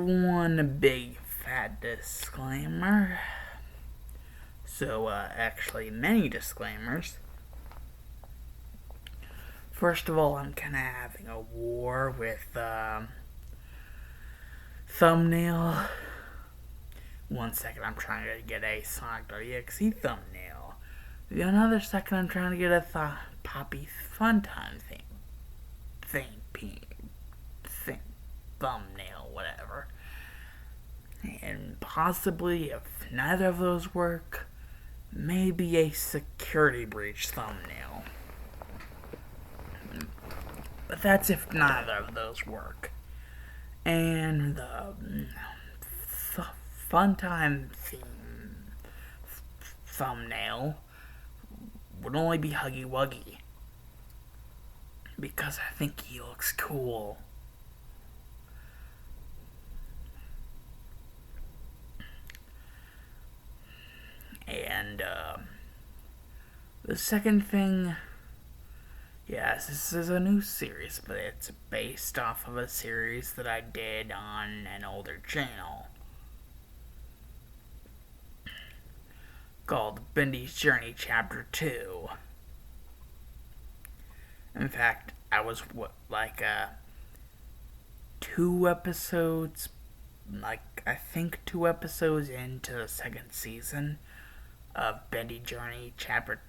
one big fat disclaimer. So, actually, many disclaimers. First of all, I'm kind of having a war with thumbnail. 1 second, I'm trying to get a Sonic.exe thumbnail. Another second, I'm trying to get a Poppy Funtime thing, thumbnail, whatever. And possibly, if neither of those work, maybe a security breach thumbnail. But that's if neither of those work. And the Funtime theme thumbnail would only be Huggy Wuggy. Because I think he looks cool. And the second thing, yes, this is a new series, but it's based off of a series that I did on an older channel called Bendy's Journey Chapter 2. In fact, I was, 2 episodes, I think 2 episodes into the second season of Bendy's Journey Chapter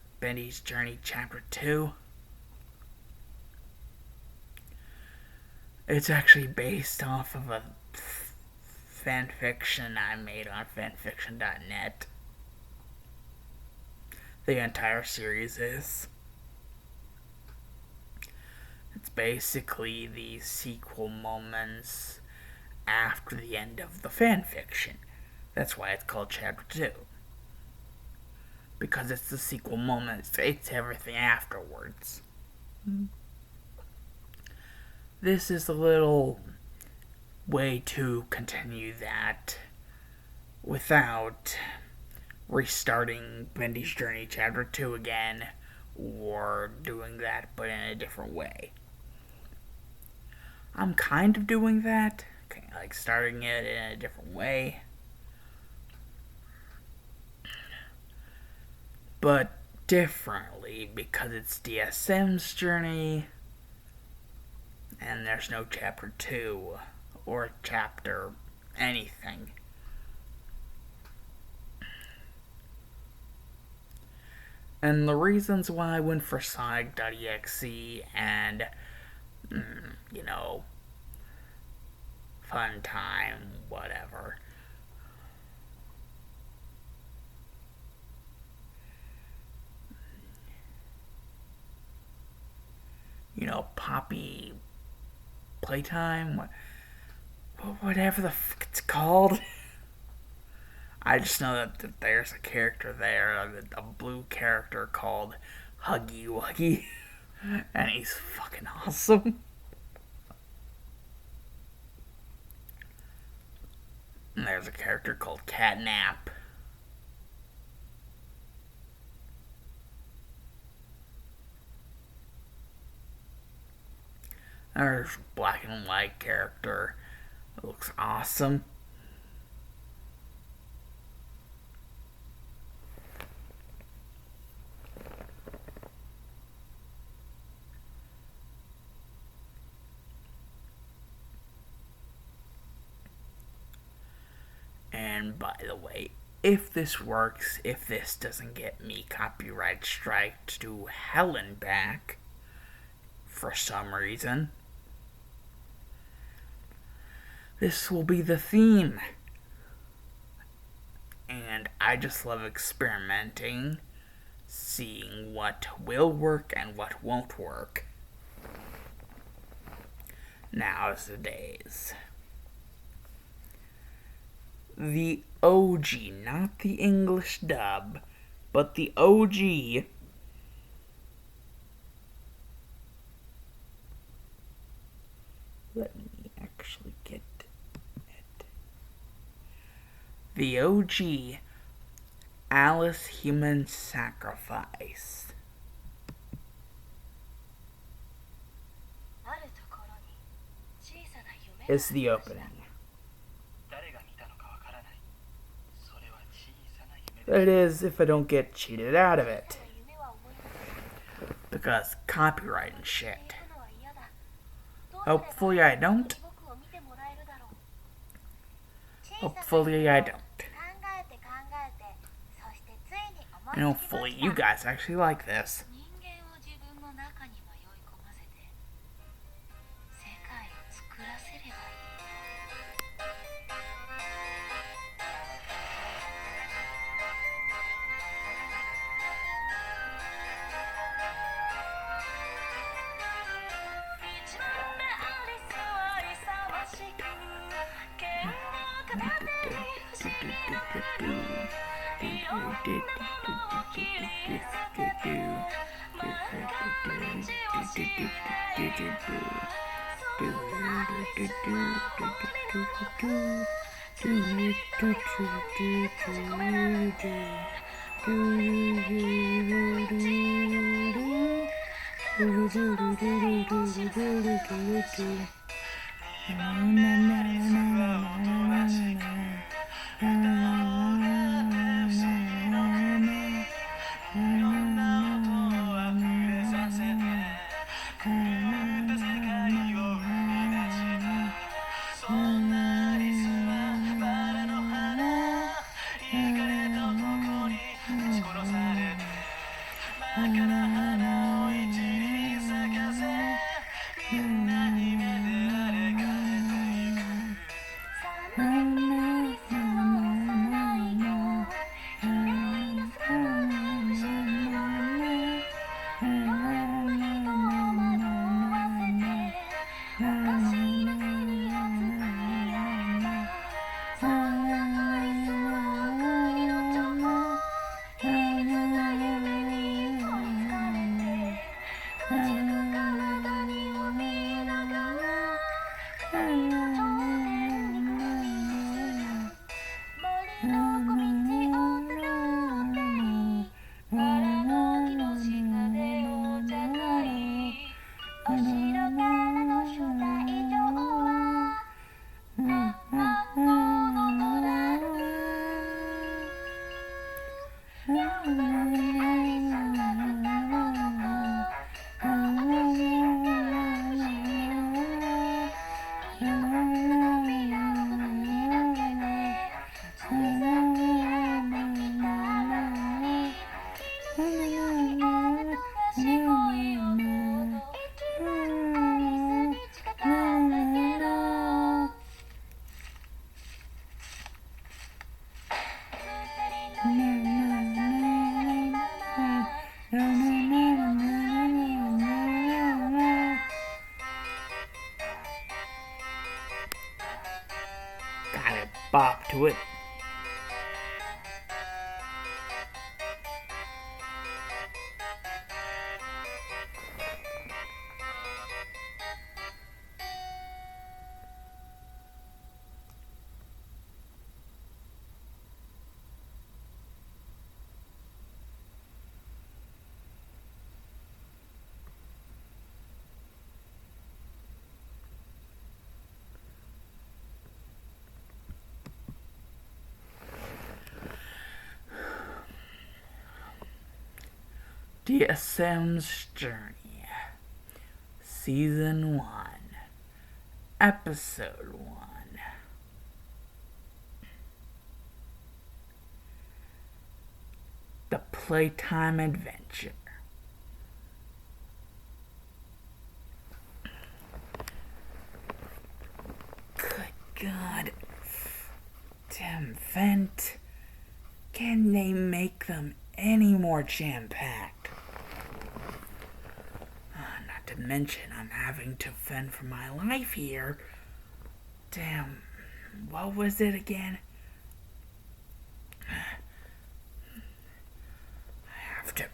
2. It's actually based off of a fanfiction I made on fanfiction.net. The entire series is. It's basically the sequel moments after the end of the fanfiction. That's why it's called Chapter 2. Because it's the sequel moments. It's everything afterwards. This is a little way to continue that without restarting Bendy's Journey Chapter 2 again, or doing that but in a different way. I'm kind of doing that, like starting it in a different way, but differently because it's D.S.M's journey and there's no Chapter 2 or chapter anything. And the reasons why I went for Sonic.exe and, Funtime, whatever. Poppy Playtime, whatever the fuck it's called. I just know that there's a character there, a blue character called Huggy Wuggy, and he's fucking awesome. And there's a character called Catnap. There's a black and white character. It looks awesome. And by the way, if this works, if this doesn't get me copyright striked to hell and back for some reason, this will be the theme. And I just love experimenting, seeing what will work and what won't work. Now's the days. The OG, not the English dub, but the OG. Let me actually get it. The OG Alice Human Sacrifice is the opening. That is, if I don't get cheated out of it. Because copyright and shit. Hopefully I don't. Hopefully I don't. And hopefully you guys actually like this. Gotta bop to it. D.S.M's Journey, Season 1, Episode 1. The Playtime Adventure. Good God. Damn vent. Can they make them any more jam-packed? Not to mention, I'm having to fend for my life here. Damn, what was it again? I have to...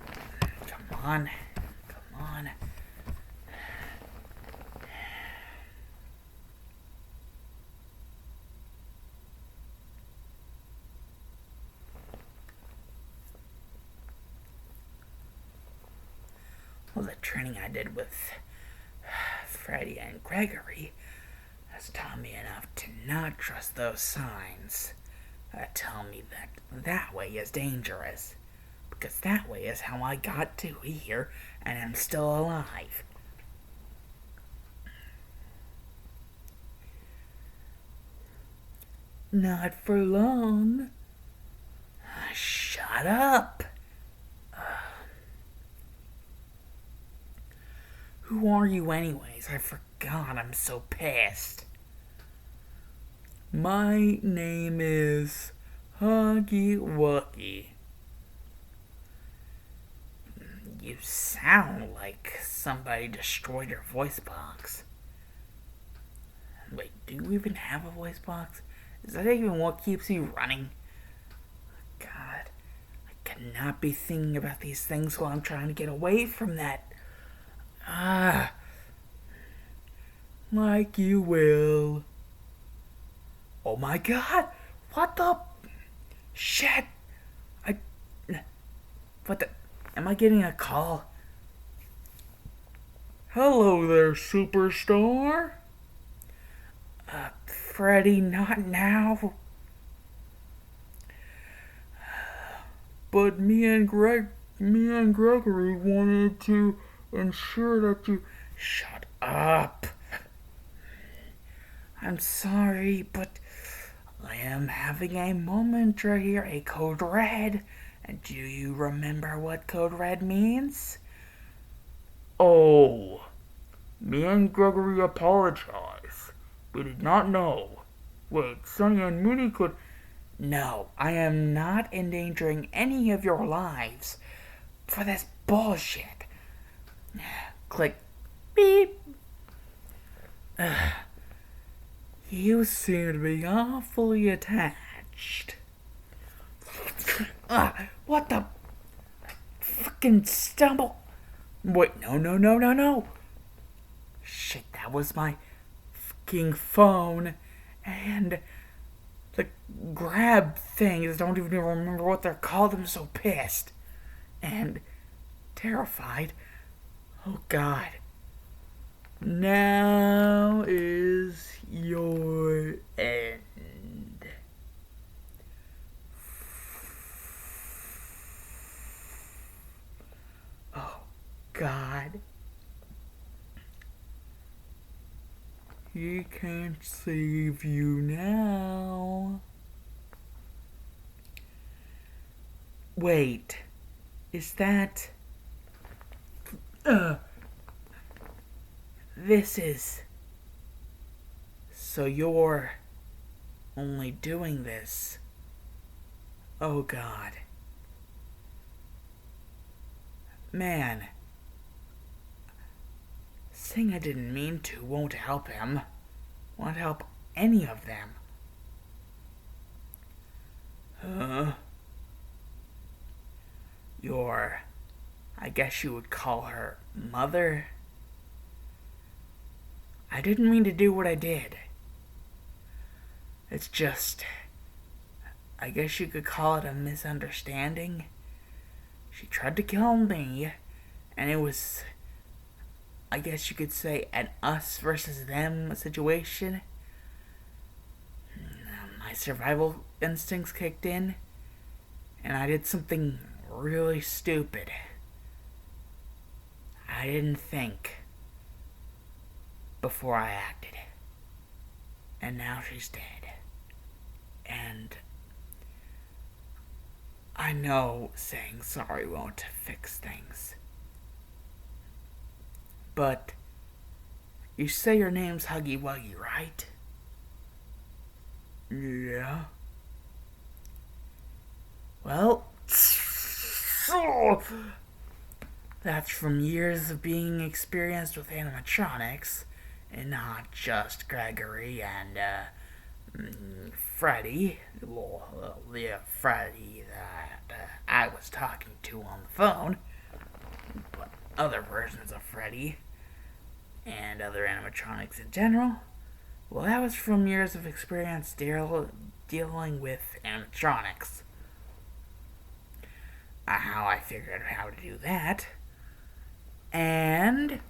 Come on. Well, the training I did with Freddie and Gregory has taught me enough to not trust those signs tell me that that way is dangerous. Because that way is how I got to here and am still alive. Not for long. Shut up. Who are you anyways? I forgot. I'm so pissed. My name is Huggy Wuggy. You sound like somebody destroyed your voice box. Wait, do you even have a voice box? Is that even what keeps you running? God, I cannot be thinking about these things while I'm trying to get away from that. Like you will. Oh my god! What the shit? What the? Am I getting a call? Hello there, superstar. Freddy, not now. But me and Gregory wanted to ensure that you. Shut up. I'm sorry, but I am having a moment right here, a code red. And do you remember what code red means? Oh, me and Gregory apologize. We did not know. Wait, Sonny and Mooney could. No, I am not endangering any of your lives for this bullshit. Click. Beep. You seem to be awfully attached. What the? Fucking stumble. Wait, no. Shit, that was my fucking phone. And the grab things, I don't even remember what they're called. I'm so pissed. And terrified. Oh, God. Now is your end. Oh, God. He can't save you now. Wait. Is that... This is... So you're only doing this. Oh, God. Man. Saying I didn't mean to won't help him. Won't help any of them. Your... I guess you would call her mother? I didn't mean to do what I did. It's just... I guess you could call it a misunderstanding. She tried to kill me, and it was... I guess you could say an us versus them situation. My survival instincts kicked in, and I did something really stupid. I didn't think before I acted. And now she's dead. And I know saying sorry won't fix things. But you say your name's Huggy Wuggy, right? Yeah. Well, that's from years of being experienced with animatronics, and not just Gregory and Freddy. Well, the Freddy that I was talking to on the phone, but other versions of Freddy and other animatronics in general. Well, that was from years of experience dealing with animatronics. How I figured out how to do that. And...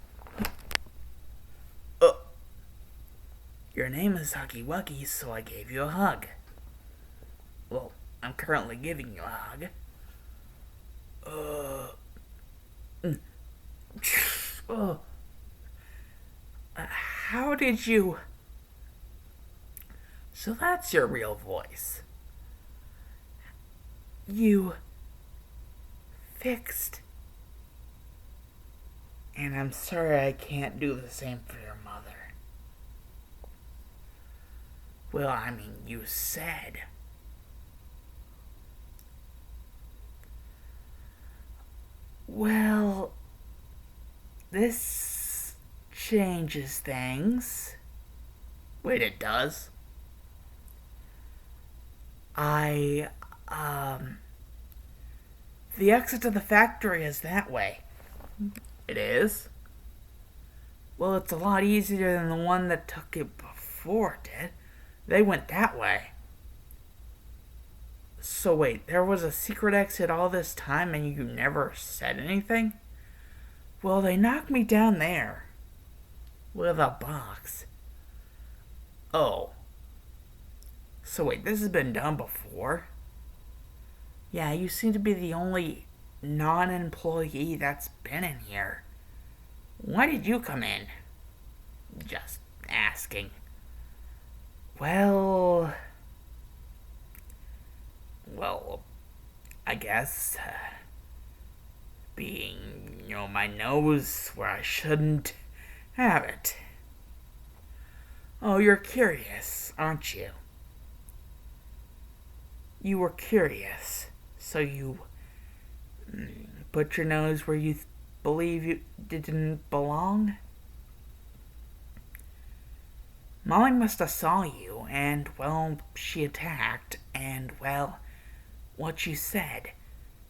your name is Huggy Wuggy, so I gave you a hug. Well, I'm currently giving you a hug. Oh, how did you. So that's your real voice. You fixed. And I'm sorry I can't do the same for your mother. Well, I mean, you said. Well, this changes things. Wait, it does? I, um. The exit to the factory is that way. It is? Well, it's a lot easier than the one that took it before did. They went that way. So wait, there was a secret exit all this time and you never said anything? Well, they knocked me down there. With a box. Oh. So wait, this has been done before? Yeah, you seem to be the only non-employee that's been in here. Why did you come in? Just asking. Well, I guess being, my nose where I shouldn't have it. Oh, you're curious, aren't you? You were curious, so you put your nose where you believe you didn't belong? Molly must have saw you, and, well, she attacked, and, well, what you said.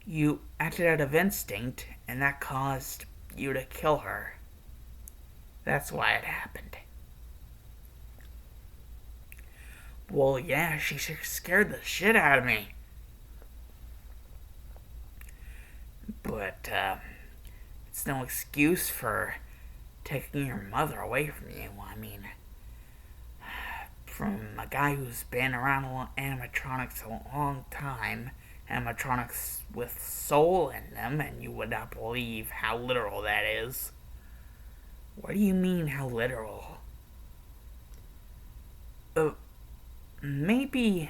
You acted out of instinct, and that caused you to kill her. That's why it happened. Well, yeah, she scared the shit out of me. But, it's no excuse for taking your mother away from you. I mean, from a guy who's been around animatronics a long time, animatronics with soul in them, and you would not believe how literal that is. What do you mean, how literal? Maybe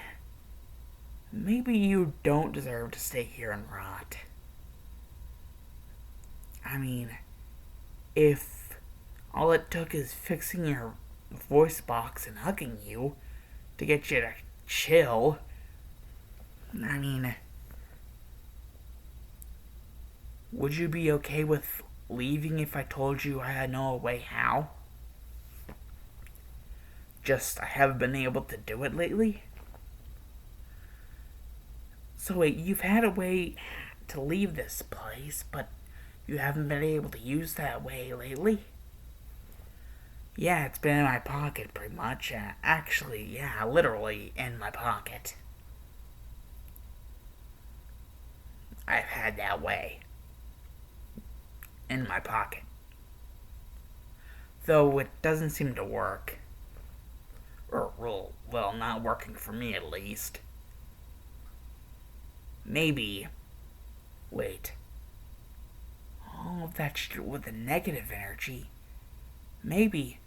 you don't deserve to stay here and rot. I mean, if all it took is fixing your voice box and hugging you to get you to chill, I mean, would you be okay with leaving if I told you I had no way how? Just I haven't been able to do it lately? So wait, you've had a way to leave this place, but you haven't been able to use that way lately? Yeah, it's been in my pocket pretty much. Actually, yeah, literally in my pocket. I've had that way. In my pocket. Though it doesn't seem to work. Or, well, not working for me at least. Maybe. Wait. All of that shit with the negative energy. Maybe.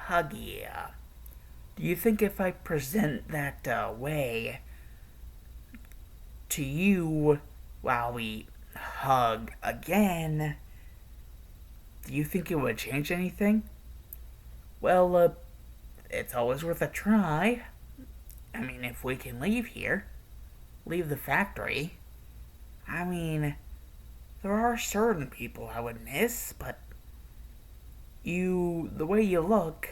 Huggy. Do you think if I present that way to you while we hug again, do you think it would change anything? Well, it's always worth a try. I mean, if we can leave here, leave the factory. I mean, there are certain people I would miss, but the way you look,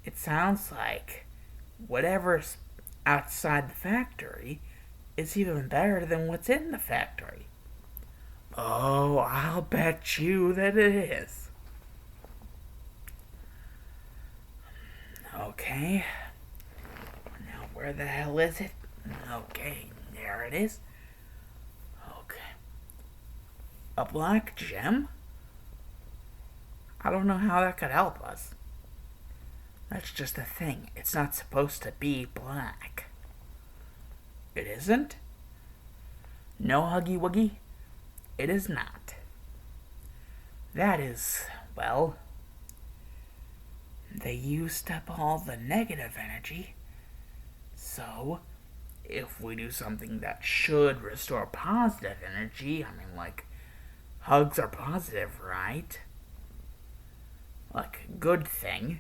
it sounds like whatever's outside the factory is even better than what's in the factory. Oh, I'll bet you that it is. Okay. Now, where the hell is it? Okay, there it is. Okay. A black gem? I don't know how that could help us. That's just the thing. It's not supposed to be black. It isn't? No, Huggy Wuggy, it is not. That is, well, they used up all the negative energy. So, if we do something that should restore positive energy, I mean, like, hugs are positive, right? Like, a good thing.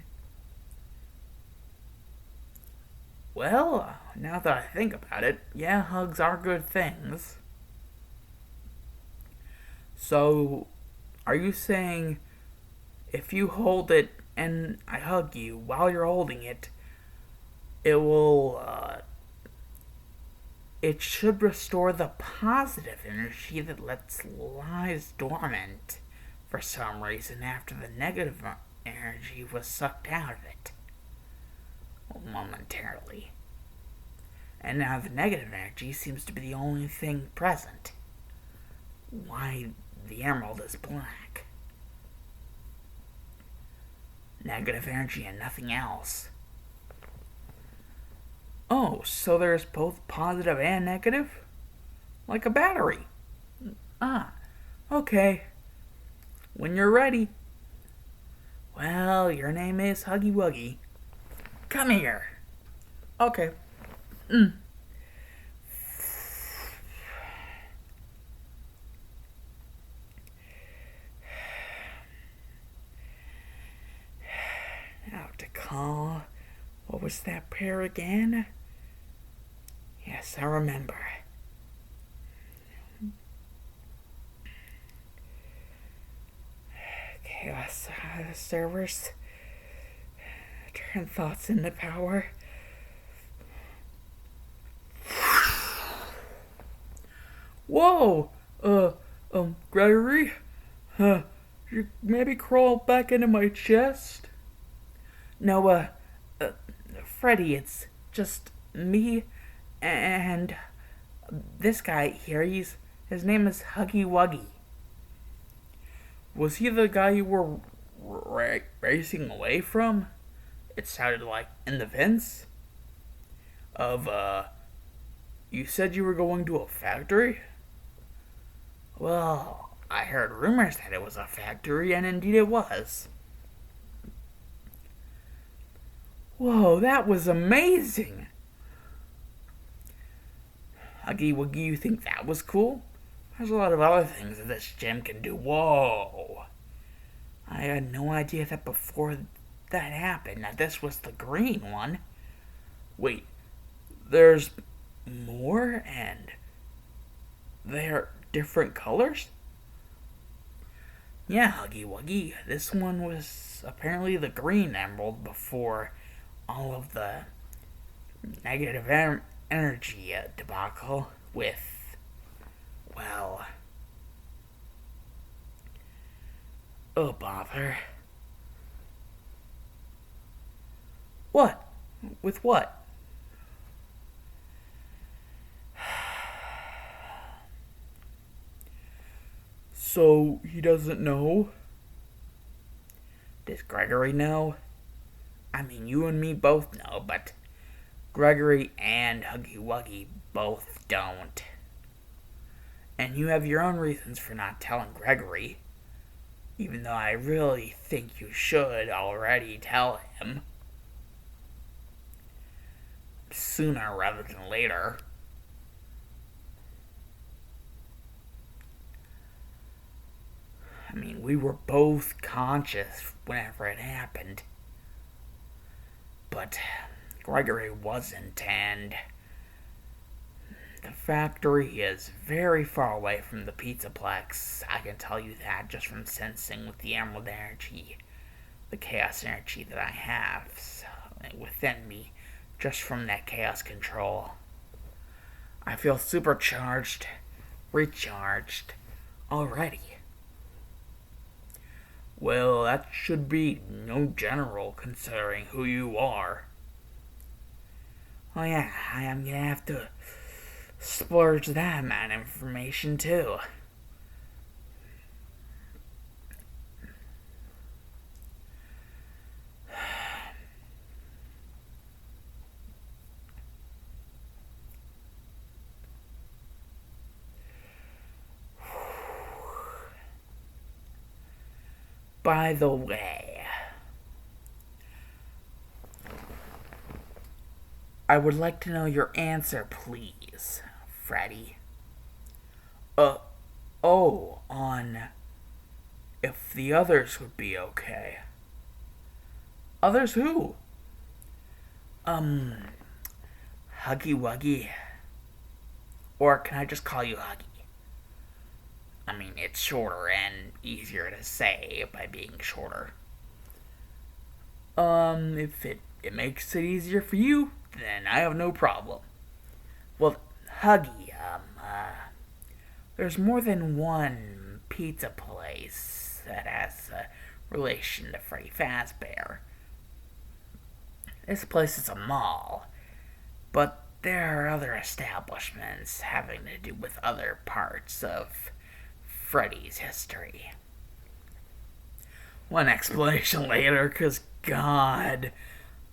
Well, now that I think about it, yeah, hugs are good things. So, are you saying if you hold it and I hug you while you're holding it, it will, it should restore the positive energy that lies dormant for some reason after the negative energy was sucked out of it momentarily. And now the negative energy seems to be the only thing present. Why the emerald is black. Negative energy and nothing else. Oh, so there's both positive and negative? Like a battery. Ah, okay. When you're ready. Well, your name is Huggy Wuggy. Come here. Okay. Now to call. What was that prayer again? Yes, I remember. Chaos servers. Turn thoughts into power. Whoa! Gregory? You maybe crawl back into my chest? No, Freddy, it's just me and this guy here. His name is Huggy Wuggy. Was he the guy you were racing away from? It sounded like in the vents of, you said you were going to a factory? Well, I heard rumors that it was a factory, and indeed it was. Whoa, that was amazing! Huggy Wuggy, you think that was cool? There's a lot of other things that this gym can do. Whoa! I had no idea that before that happened, that this was the green one. Wait, there's more, and they're different colors? Yeah, Huggy Wuggy, this one was apparently the green emerald before all of the negative energy debacle with, well, oh bother. What? With what? So he doesn't know? Does Gregory know? I mean, you and me both know, but Gregory and Huggy Wuggy both don't. And you have your own reasons for not telling Gregory, even though I really think you should already tell him. Sooner rather than later. I mean, we were both conscious whenever it happened. But Gregory wasn't, and the factory is very far away from the Pizzaplex. I can tell you that just from sensing with the emerald energy, the chaos energy that I have within me, just from that chaos control. I feel supercharged, recharged already. Well, that should be no general considering who you are. Oh yeah, I am gonna have to splurge that amount of information too. By the way, I would like to know your answer, please, Freddy. Uh, on if the others would be okay. Others who? Um, Huggy Wuggy. Or can I just call you Huggy? I mean, it's shorter and easier to say by being shorter. If it makes it easier for you, then I have no problem. Well, Huggy, there's more than one pizza place that has a relation to Freddy Fazbear. This place is a mall, but there are other establishments having to do with other parts of Freddy's history. One explanation later, because God,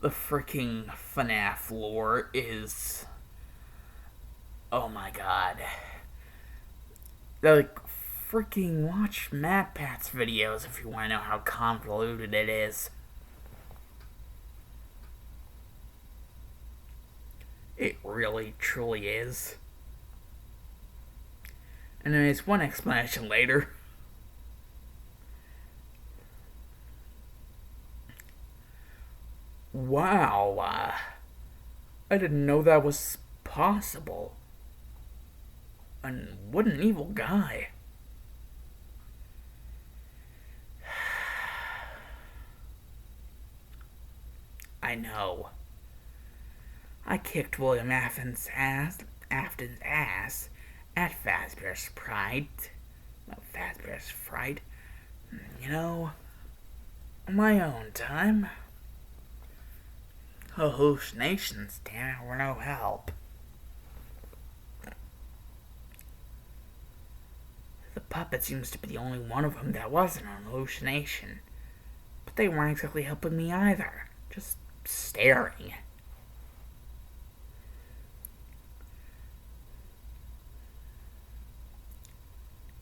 the freaking FNAF lore is. Oh my god. Like, freaking watch MatPat's videos if you want to know how convoluted it is. It really, truly is. And then there's one explanation later. Wow, I didn't know that was possible. And what an evil guy. I know. I kicked William Afton's ass at Fazbear's Pride. Well, Fazbear's Fright. You know, on my own time. Hallucinations, damn it, were no help. The puppet seems to be the only one of them that wasn't an hallucination. But they weren't exactly helping me either. Just staring.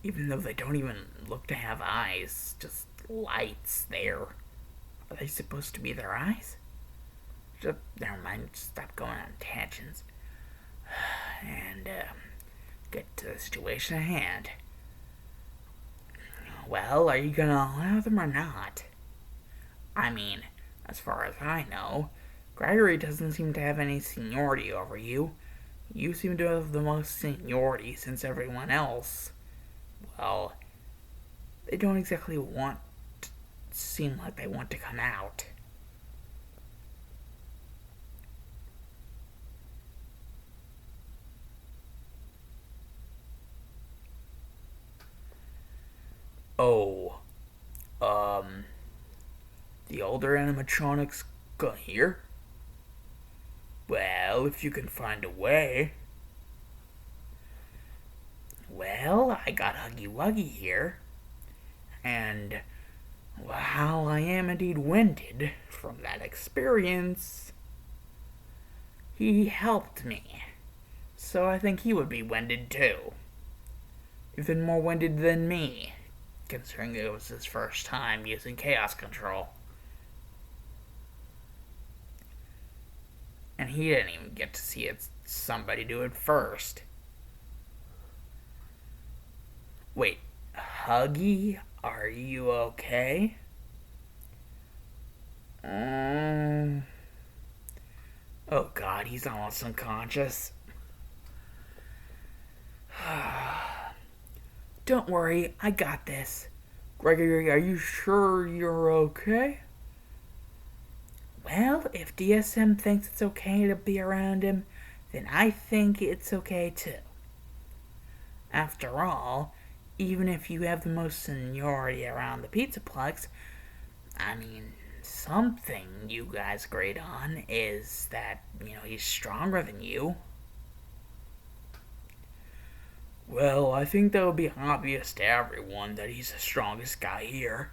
Even though they don't even look to have eyes, just lights there. Are they supposed to be their eyes? Just, never mind, stop going on tangents. And, get to the situation at hand. Well, are you gonna allow them or not? I mean, as far as I know, Gregory doesn't seem to have any seniority over you. You seem to have the most seniority since everyone else. Well, they don't exactly seem like they want to come out. Oh, the older animatronics got here? Well, if you can find a way. Well, I got Huggy Wuggy here, and while I am indeed winded from that experience, he helped me, so I think he would be winded too. Even more winded than me, considering it was his first time using Chaos Control. And he didn't even get to see somebody do it first. Wait, Huggy, are you okay? Oh god, he's almost unconscious. Don't worry, I got this. Gregory, are you sure you're okay? Well, if D.S.M thinks it's okay to be around him, then I think it's okay too. After all, even if you have the most seniority around the Pizzaplex, I mean, something you guys agreed on is that, he's stronger than you. Well, I think that would be obvious to everyone that he's the strongest guy here.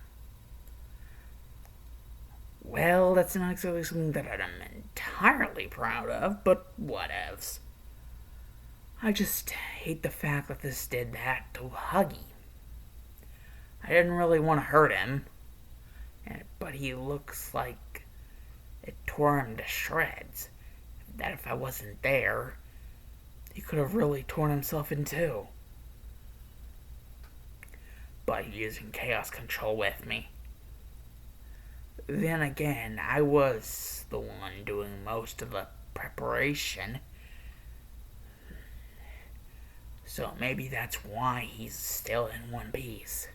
Well, that's not exactly something that I'm entirely proud of, but whatevs. I just hate the fact that this did that to Huggy. I didn't really want to hurt him. But he looks like it tore him to shreds. That if I wasn't there, he could have really torn himself in two. But using chaos control with me. Then again, I was the one doing most of the preparation. So maybe that's why he's still in one piece.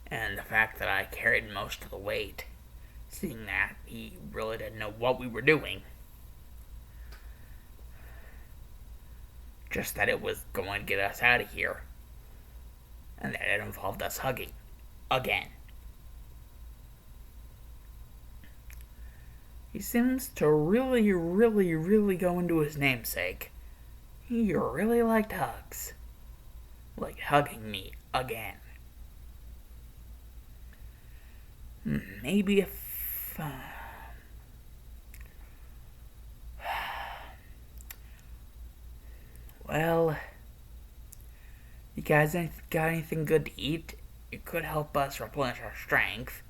And the fact that I carried most of the weight, seeing that he really didn't know what we were doing. Just that it was going to get us out of here. And that it involved us hugging. Again. He seems to really go into his namesake. He really liked hugs. Like hugging me again. Maybe if... well... You guys got anything good to eat? It could help us replenish our strength.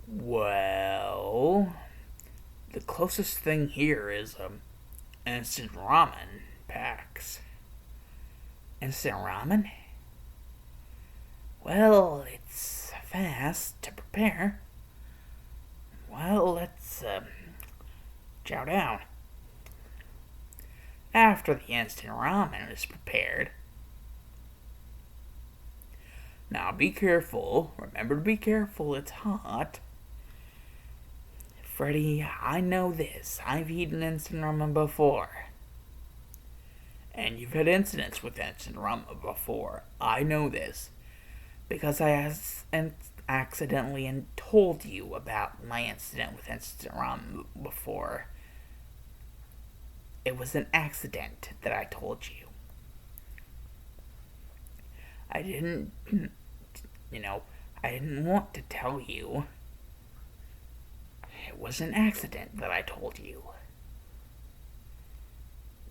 Well... The closest thing here is instant ramen packs. Instant ramen? Well, it's fast to prepare. Well, let's chow down. After the instant ramen is prepared. Now be careful. Remember to be careful, it's hot. Freddy, I know this. I've eaten instant ramen before. And you've had incidents with instant ramen before. I know this. Because I accidentally told you about my incident with instant ramen before. It was an accident that I told you. I didn't want to tell you. It was an accident that I told you.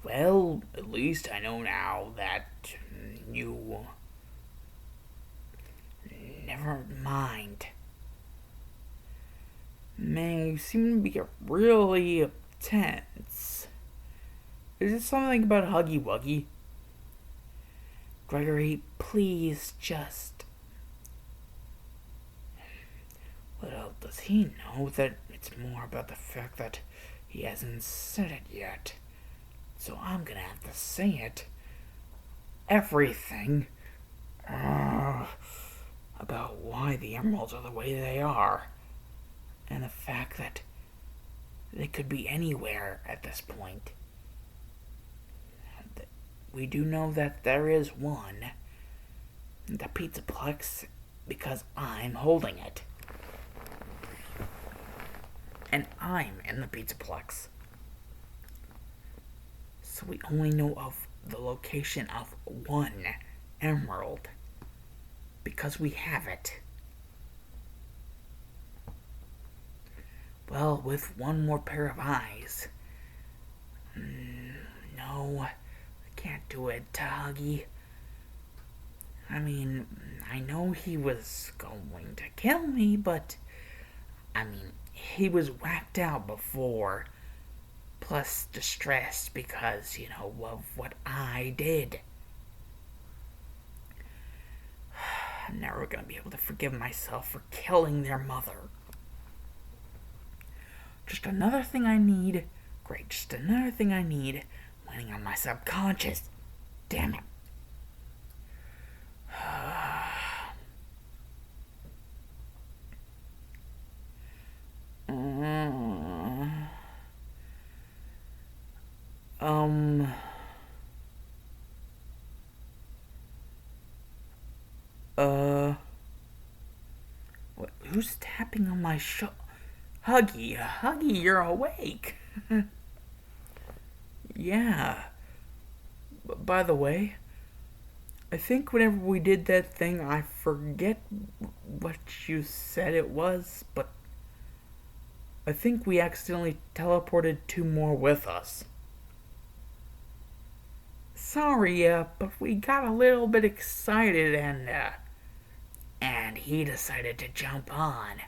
Well, at least I know now that you... Never mind. Man, you seem to be really tense. Is it something about Huggy Wuggy? Gregory, please just... Well, does he know that it's more about the fact that he hasn't said it yet? So I'm gonna have to say it. Everything. About why the emeralds are the way they are. And the fact that they could be anywhere at this point. We do know that there is one. The Pizzaplex, because I'm holding it. And I'm in the Pizzaplex. So we only know of the location of one emerald. Because we have it. Well, with one more pair of eyes. No, I can't do it, Huggy. I mean, I know he was going to kill me, but... he was whacked out before. Plus distressed because, of what I did. I'm never going to be able to forgive myself for killing their mother. Just another thing I need. Great, just another thing I need. Winning on my subconscious. Damn it. Who's tapping on my shoulder? Huggy, you're awake. Yeah. By the way, I think whenever we did that thing, I forget what you said it was, but I think we accidentally teleported two more with us. Sorry, but we got a little bit excited and he decided to jump on.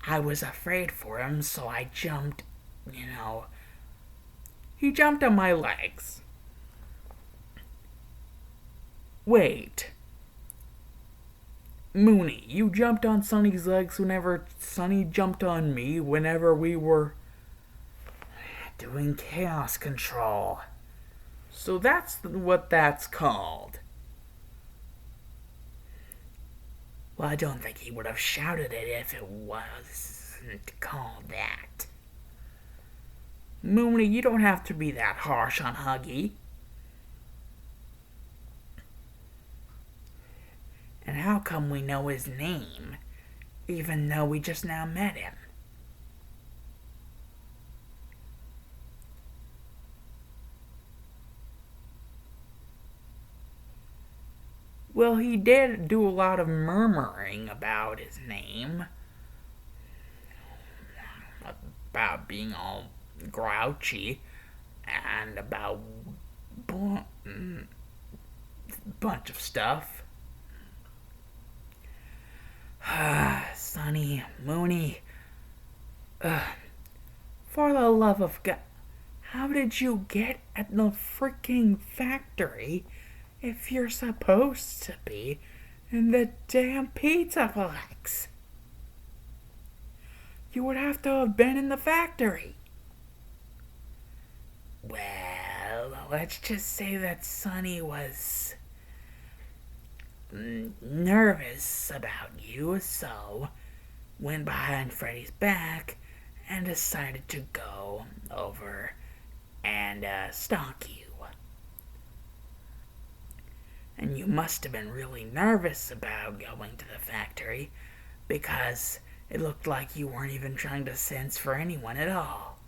I was afraid for him, so I jumped, you know. He jumped on my legs. Wait. Mooney, you jumped on Sonny's legs whenever Sonny jumped on me whenever we were doing chaos control. So that's what that's called. Well, I don't think he would have shouted it if it wasn't called that. Mooney, you don't have to be that harsh on Huggy. And how come we know his name, even though we just now met him? Well, he did do a lot of murmuring about his name. About being all grouchy. And about a bunch of stuff. Sonny, Mooney. For the love of God. How did you get at the freaking factory if you're supposed to be in the damn pizza box? You would have to have been in the factory. Well, let's just say that Sonny was nervous about you, so went behind Freddy's back and decided to go over and stalk you. And you must have been really nervous about going to the factory because it looked like you weren't even trying to sense for anyone at all.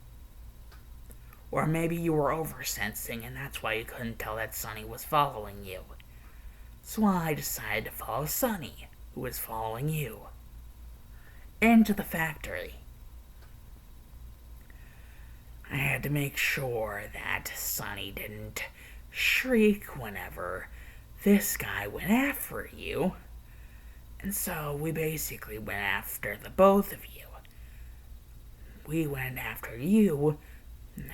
Or maybe you were oversensing and that's why you couldn't tell that Sonny was following you. So I decided to follow Sonny, who was following you, into the factory. I had to make sure that Sonny didn't shriek whenever this guy went after you. And so we basically went after the both of you. We went after you,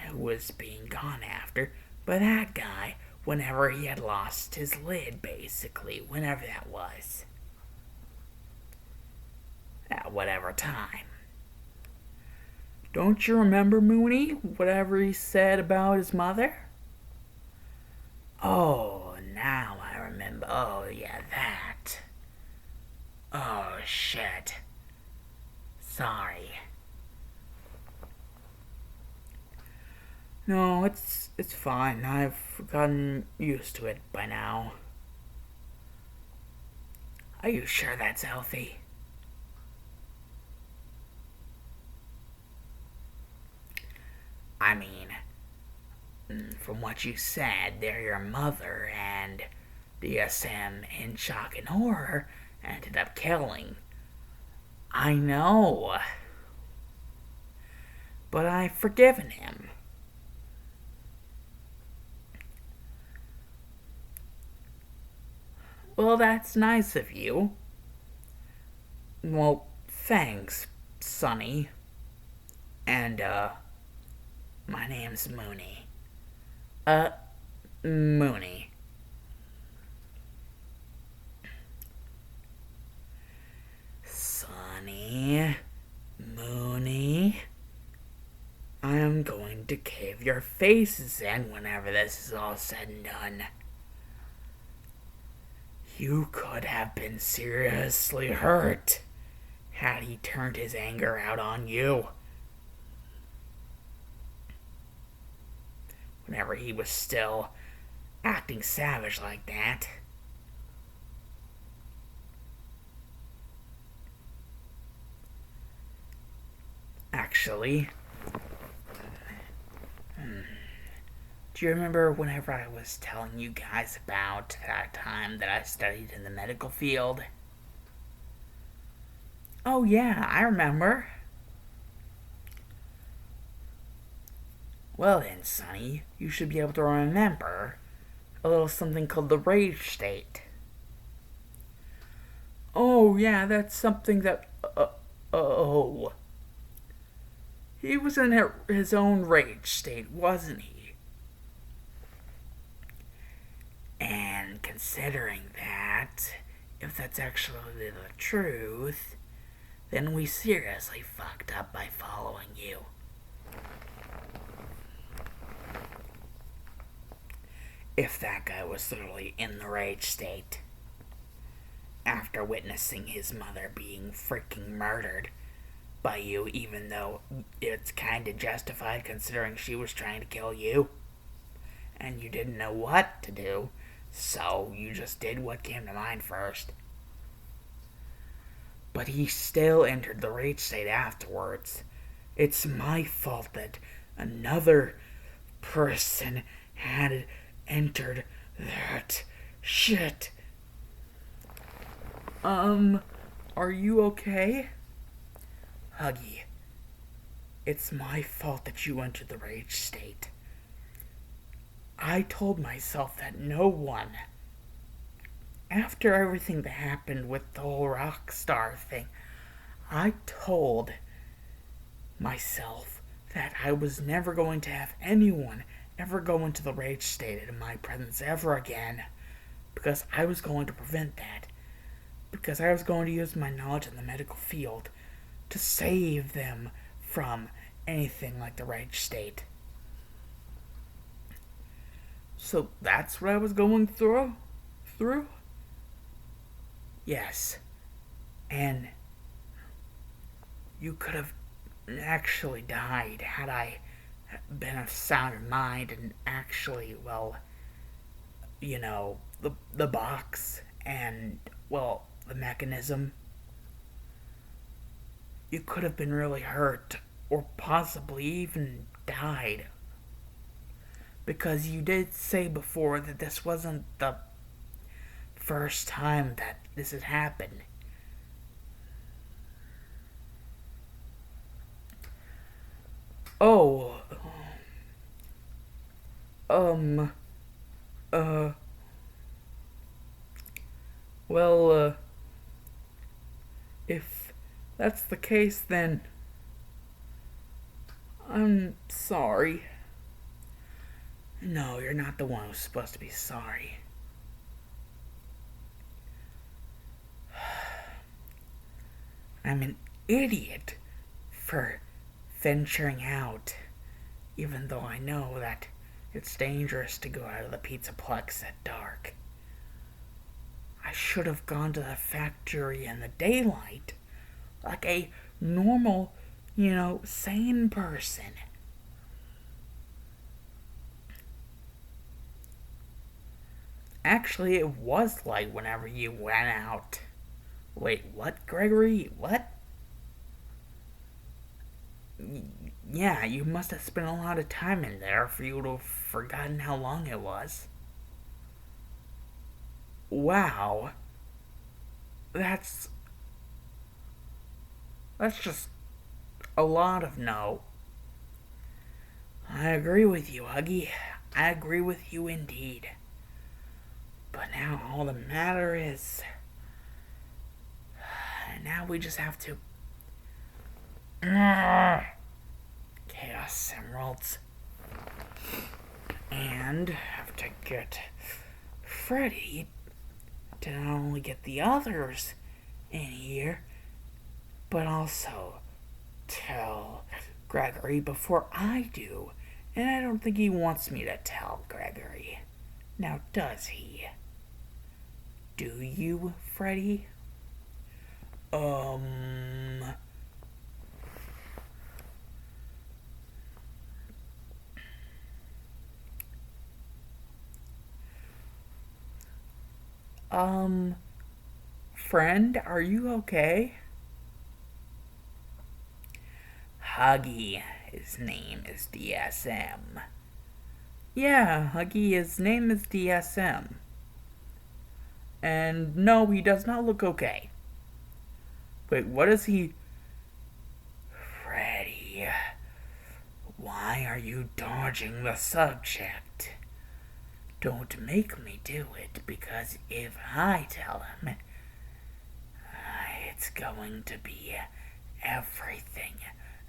who was being gone after by that guy whenever he had lost his lid, basically, whenever that was. At whatever time. Don't you remember, Mooney, whatever he said about his mother? Oh, now I remember. Oh, yeah, that. Oh, shit. Sorry. No, it's fine. I've gotten used to it by now. Are you sure that's healthy? I mean, from what you said, they're your mother and D.S.M in shock and horror ended up killing. I know. But I've forgiven him. Well, that's nice of you. Well, thanks, Sonny. And, my name's Mooney. Mooney. Sonny. Mooney. I'm going to cave your faces in whenever this is all said and done. You could have been seriously hurt had he turned his anger out on you. Whenever he was still acting savage like that. Actually, do you remember whenever I was telling you guys about that time that I studied in the medical field? Oh yeah, I remember. Well then, Sonny, you should be able to remember a little something called the rage state. Oh, yeah, that's something that. Oh. He was in his own rage state, wasn't he? And considering that, if that's actually the truth, then we seriously fucked up by following you. If that guy was literally in the rage state after witnessing his mother being freaking murdered by you, even though it's kinda justified considering she was trying to kill you, and you didn't know what to do, so you just did what came to mind first. But he still entered the rage state afterwards. It's my fault that another person had entered that shit. Are you okay? Huggy, it's my fault that you entered the rage state. I told myself that no one, after everything that happened with the whole rock star thing, I told myself that I was never going to have anyone ever go into the rage state in my presence ever again, because I was going to prevent that, because I was going to use my knowledge in the medical field to save them from anything like the rage state. So that's what I was going through? Yes. And you could have actually died had I been of sound mind and actually, well, the box and, well, the mechanism. You could have been really hurt or possibly even died. Because you did say before that this wasn't the first time that this had happened. Oh. Um. Uh. Well, if that's the case, then I'm sorry. No, you're not the one who's supposed to be sorry. I'm an idiot for venturing out, even though I know that it's dangerous to go out of the Pizzaplex at dark. I should have gone to the factory in the daylight, like a normal, sane person. Actually, it was light whenever you went out. Wait, what, Gregory? What? Yeah, you must have spent a lot of time in there for you to have forgotten how long it was. Wow. That's just a lot of no. I agree with you, Huggy. I agree with you indeed. But now all the matter is, now we just have to Chaos Emeralds and have to get Freddy to not only get the others in here, but also tell Gregory before I do. And I don't think he wants me to tell Gregory. Now, does he? Do you, Freddy? Friend, are you okay? Huggy, his name is D.S.M. Yeah, Huggy, his name is D.S.M. And no, he does not look okay. Wait, what is he? Freddy, why Why are you dodging the subject? Don't make me do it, because if I tell him, it's going to be everything,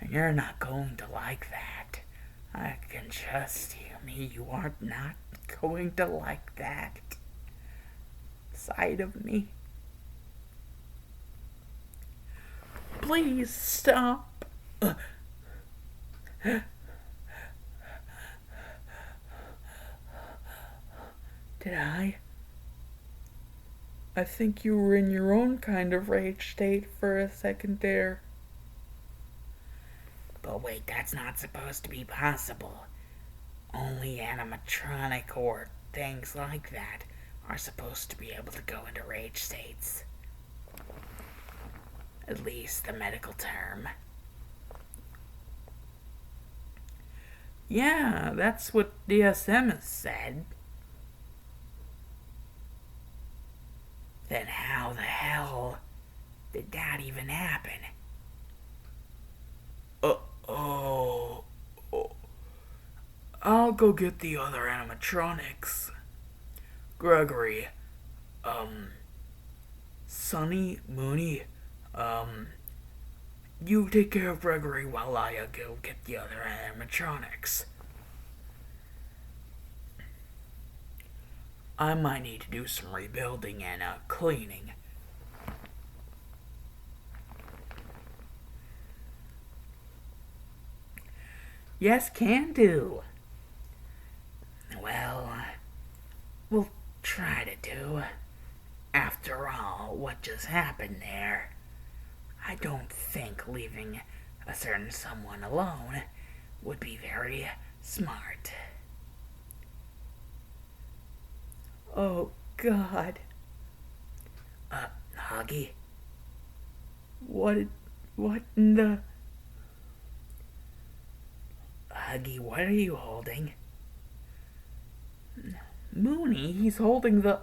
and you're not going to like that. I can just hear me. You are not going to like that side of me. Please stop. Did I? I think you were in your own kind of rage state for a second there. But wait, that's not supposed to be possible. Only animatronic or things like that are supposed to be able to go into rage states. At least the medical term. Yeah, that's what D.S.M has said. Then how the hell did that even happen? Oh. I'll go get the other animatronics. Gregory, Sonny, Mooney, you take care of Gregory while I go get the other animatronics. I might need to do some rebuilding and cleaning. Yes, can do. Well, we'll try to do. After all, what just happened there, I don't think leaving a certain someone alone would be very smart. Oh, God. Huggy? What in the... Huggy, what are you holding? Mooney, he's holding the...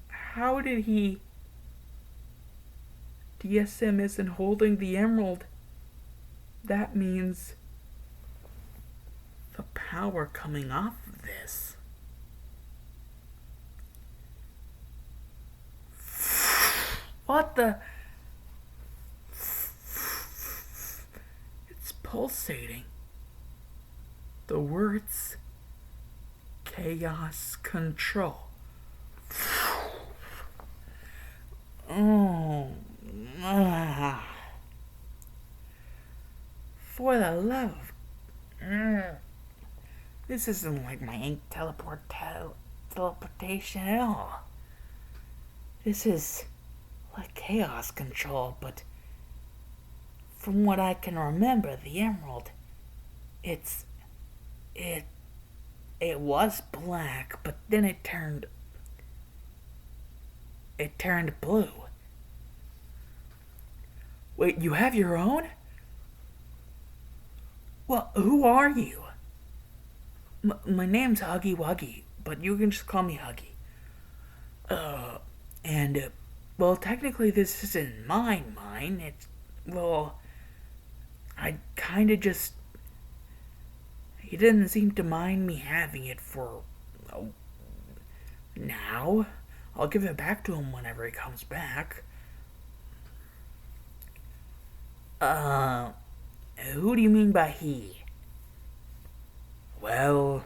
How did he... D.S.M isn't holding the emerald. That means... the power coming off of this. What the... It's pulsating. The words... Chaos control. Oh. For the love of... This isn't like my ink teleportation at all. This is like chaos control, but from what I can remember, the emerald, it was black, but then it turned blue. Wait, you have your own? Well, who are you? My name's Huggy Wuggy, but you can just call me Huggy. Well, technically this isn't mine. It's, well, I kinda just... He didn't seem to mind me having it for... now. I'll give it back to him whenever he comes back. Who do you mean by he? Well...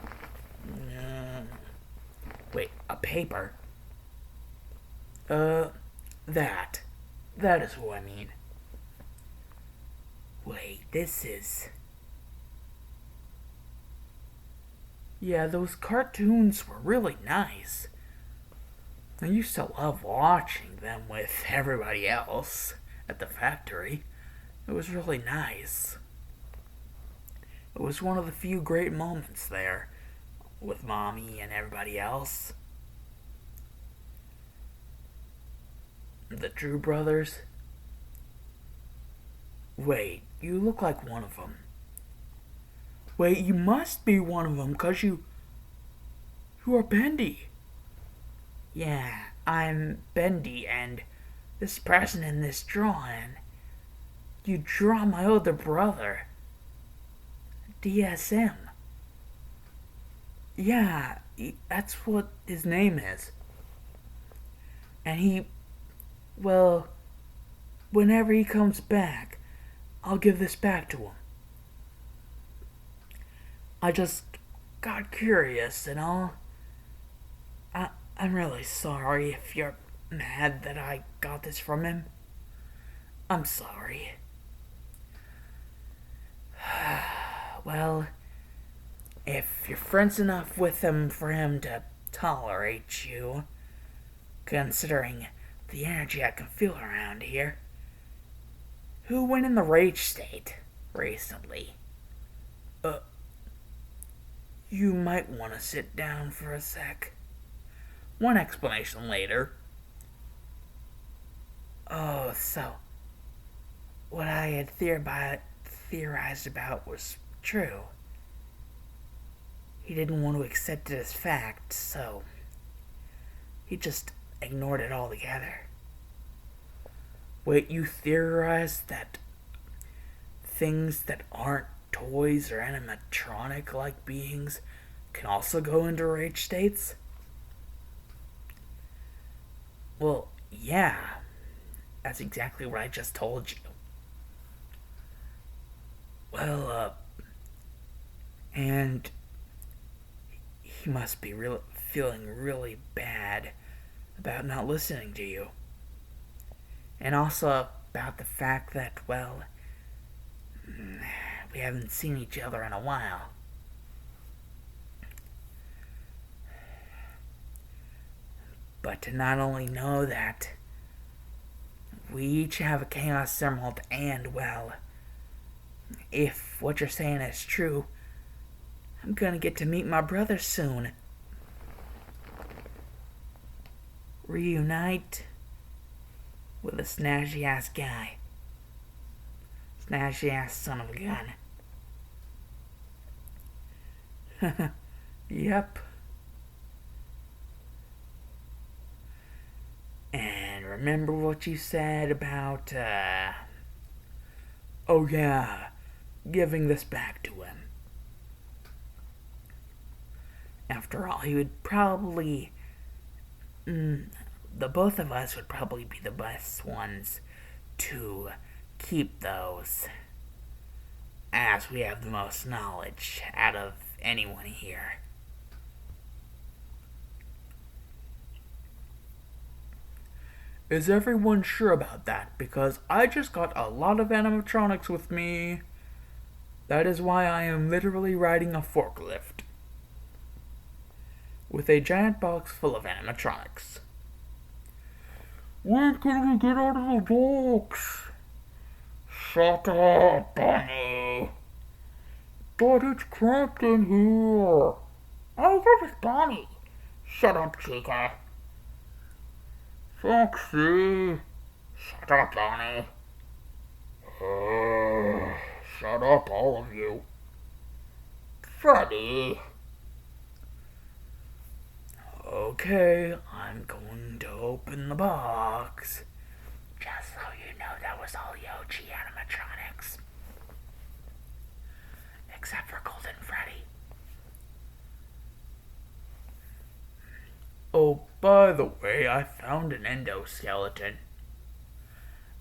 wait, a paper? That. That is who I mean. Wait, this is... Yeah, those cartoons were really nice. I used to love watching them with everybody else at the factory. It was really nice. It was one of the few great moments there with Mommy and everybody else. The Drew brothers. Wait, you look like one of them. Wait, you must be one of them, 'cause you are Bendy. Yeah, I'm Bendy, and this person in this drawing, you draw my older brother. D.S.M. Yeah, that's what his name is. And well, whenever he comes back, I'll give this back to him. I just got curious and all. I'm really sorry if you're mad that I got this from him. I'm sorry. Well, if you're friends enough with him for him to tolerate you, considering the energy I can feel around here, who went in the rage state recently? You might want to sit down for a sec. One explanation later. Oh, so what I had theorized about was true. He didn't want to accept it as fact, so he just ignored it altogether. Wait, you theorized that things that aren't toys or animatronic like beings can also go into rage states? Well, yeah. That's exactly what I just told you. Well, and he must be feeling really bad about not listening to you. And also about the fact that, well, we haven't seen each other in a while. But to not only know that we each have a Chaos Emerald and, well, if what you're saying is true, I'm gonna get to meet my brother soon. Reunite with a snazzy ass guy. Snazzy ass son of a gun. Yep. And remember what you said about, oh yeah, giving this back to him. After all, he would probably, the both of us would probably be the best ones to keep those, as we have the most knowledge out of anyone here. Is everyone sure about that? Because I just got a lot of animatronics with me. That is why I am literally riding a forklift with a giant box full of animatronics. When can we get out of the box? Shut up, Bonnie. But it's cramped in here. Oh, this is Bonnie. Shut up, Chica. Foxy. Shut up, Bonnie. Shut up, all of you. Freddy. Okay, I'm going to open the box. Just so you know, that was all Yoji animatronics. Except for Golden Freddy. Oh, by the way, I found an endoskeleton.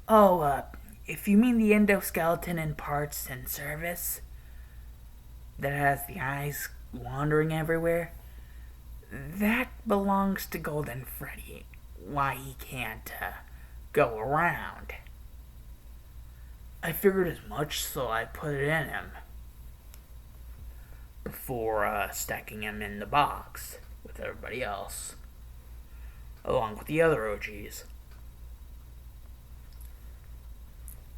Oh, if you mean the endoskeleton in parts and service that has the eyes wandering everywhere, that belongs to Golden Freddy. Why he can't go around. I figured as much, so I put it in him before stacking him in the box with everybody else, along with the other OGs.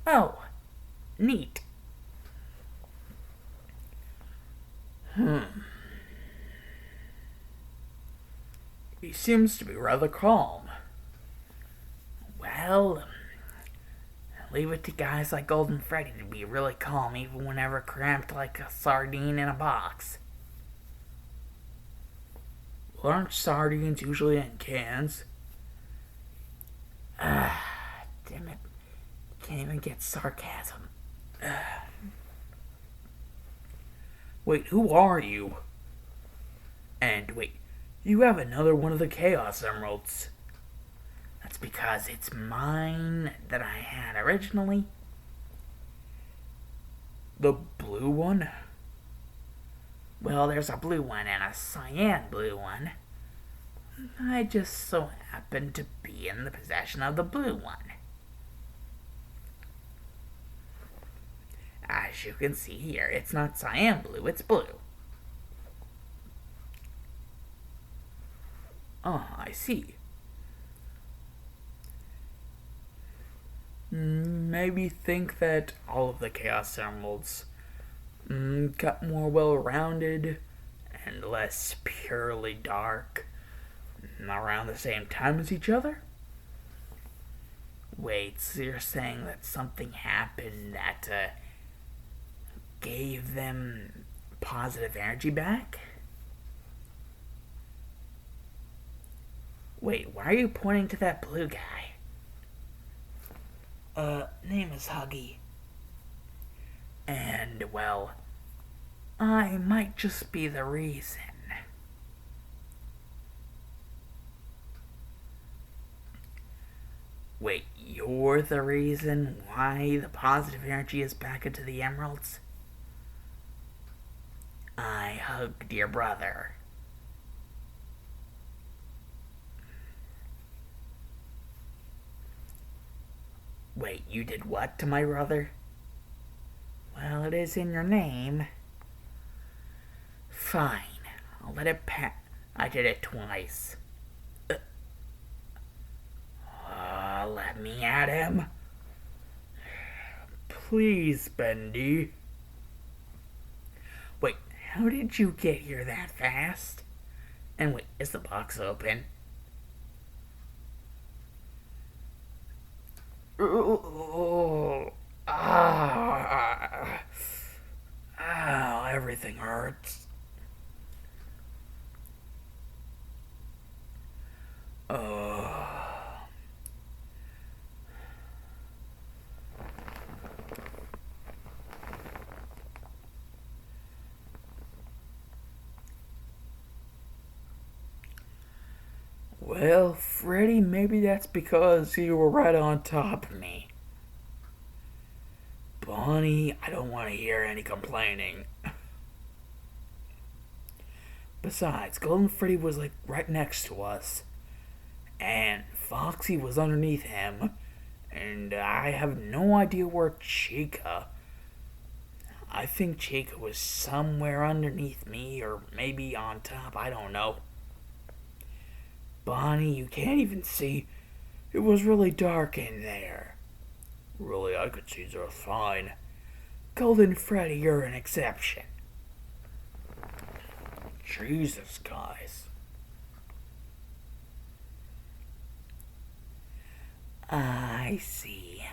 Oh, neat. He seems to be rather calm. Well, leave it to guys like Golden Freddy to be really calm even whenever cramped like a sardine in a box. Well, aren't sardines usually in cans? Damn it. Can't even get sarcasm. Wait, who are you? And wait, you have another one of the Chaos Emeralds. That's because it's mine that I had originally. The blue one? Well, there's a blue one and a cyan blue one. I just so happen to be in the possession of the blue one. As you can see here, it's not cyan blue, it's blue. Oh, I see. Maybe think that all of the Chaos Emeralds got more well-rounded and less purely dark around the same time as each other? Wait, so you're saying that something happened that gave them positive energy back? Wait, why are you pointing to that blue guy? Name is Huggy. And, well, I might just be the reason. Wait, you're the reason why the positive energy is back into the emeralds? I hugged your brother. Wait, you did what to my brother? Well, it is in your name. Fine, I'll let it pass. I did it twice. Let me at him. Please, Bendy. Wait, how did you get here that fast? And wait, is the box open? Ow, everything hurts. Well, Freddy, maybe that's because you were right on top of me. Bonnie, I don't want to hear any complaining. Besides, Golden Freddy was like right next to us. And Foxy was underneath him. And I have no idea where Chica. I think Chica was somewhere underneath me or maybe on top, I don't know. Bonnie, you can't even see. It was really dark in there. Really, I could see just fine. Golden Freddy, you're an exception. Jesus, guys. I see.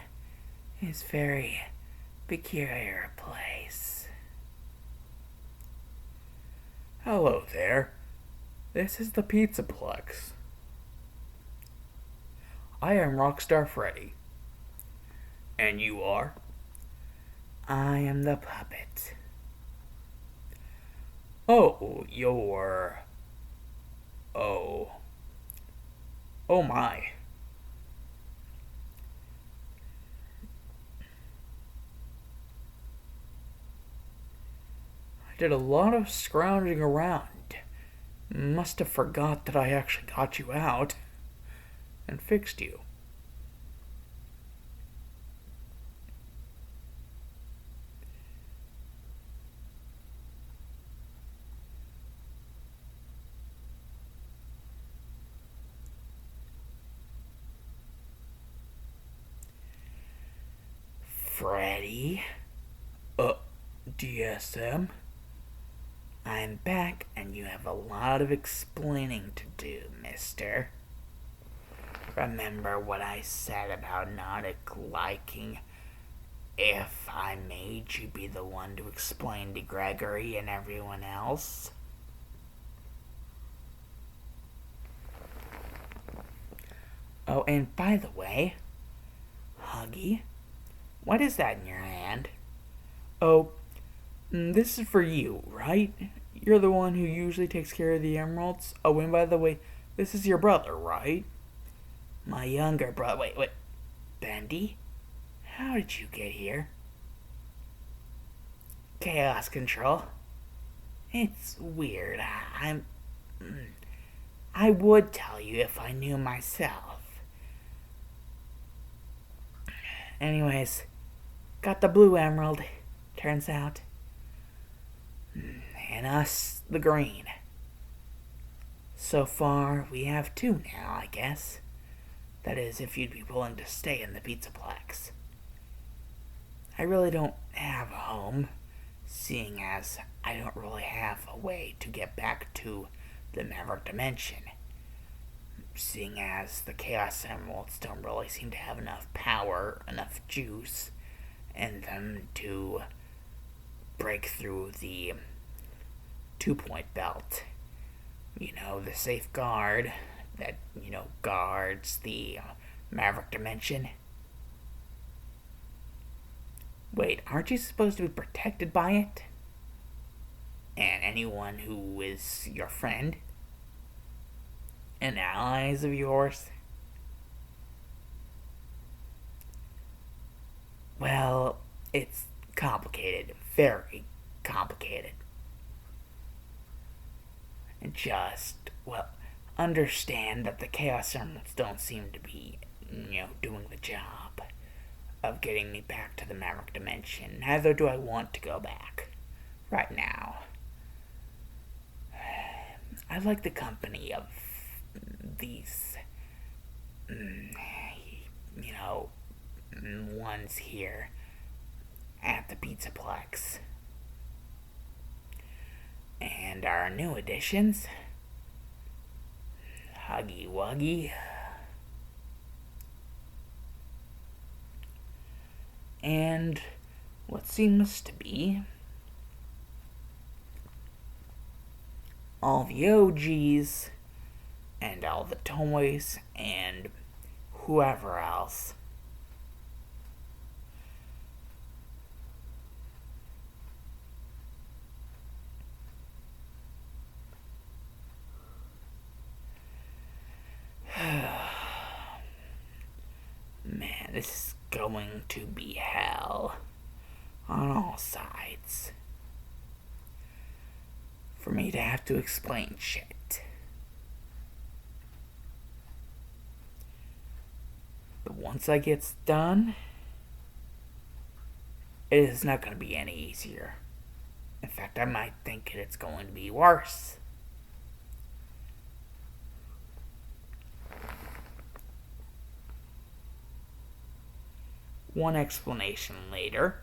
It's very peculiar place. Hello there. This is the Pizzaplex. I am Rockstar Freddy. And you are? I am the puppet. Oh, you're... Oh. Oh my. I did a lot of scrounging around. Must have forgot that I actually got you out and fixed you. Freddy? D.S.M? I'm back and you have a lot of explaining to do, mister. Remember what I said about not liking if I made you be the one to explain to Gregory and everyone else? Oh, and by the way, Huggy, what is that in your hand? Oh, This is for you, right? You're the one who usually takes care of the emeralds. Oh, and by the way, this is your brother, right? My younger brother. Wait. Bendy? How did you get here? Chaos control. It's weird. I would tell you if I knew myself. Anyways, got the blue emerald, turns out. And us, the green. So far, we have two now, I guess. That is, if you'd be willing to stay in the Pizzaplex. I really don't have a home, seeing as I don't really have a way to get back to the Maverick Dimension. Seeing as the Chaos Emeralds don't really seem to have enough power, enough juice in them to break through the 2-point belt. You know, the safeguard that, guards the Maverick Dimension. Wait, aren't you supposed to be protected by it? And anyone who is your friend? And allies of yours? Well, it's complicated. Very complicated. And understand that the Chaos Emeralds don't seem to be, doing the job of getting me back to the Maverick Dimension. Neither do I want to go back. Right now. I like the company of these, ones here at the Pizzaplex. And our new additions, Huggy Wuggy, and what seems to be all the OGs and all the toys and whoever else. Man, this is going to be hell on all sides. For me to have to explain shit. But once I get done, it is not going to be any easier. In fact, I might think it's going to be worse. One explanation later,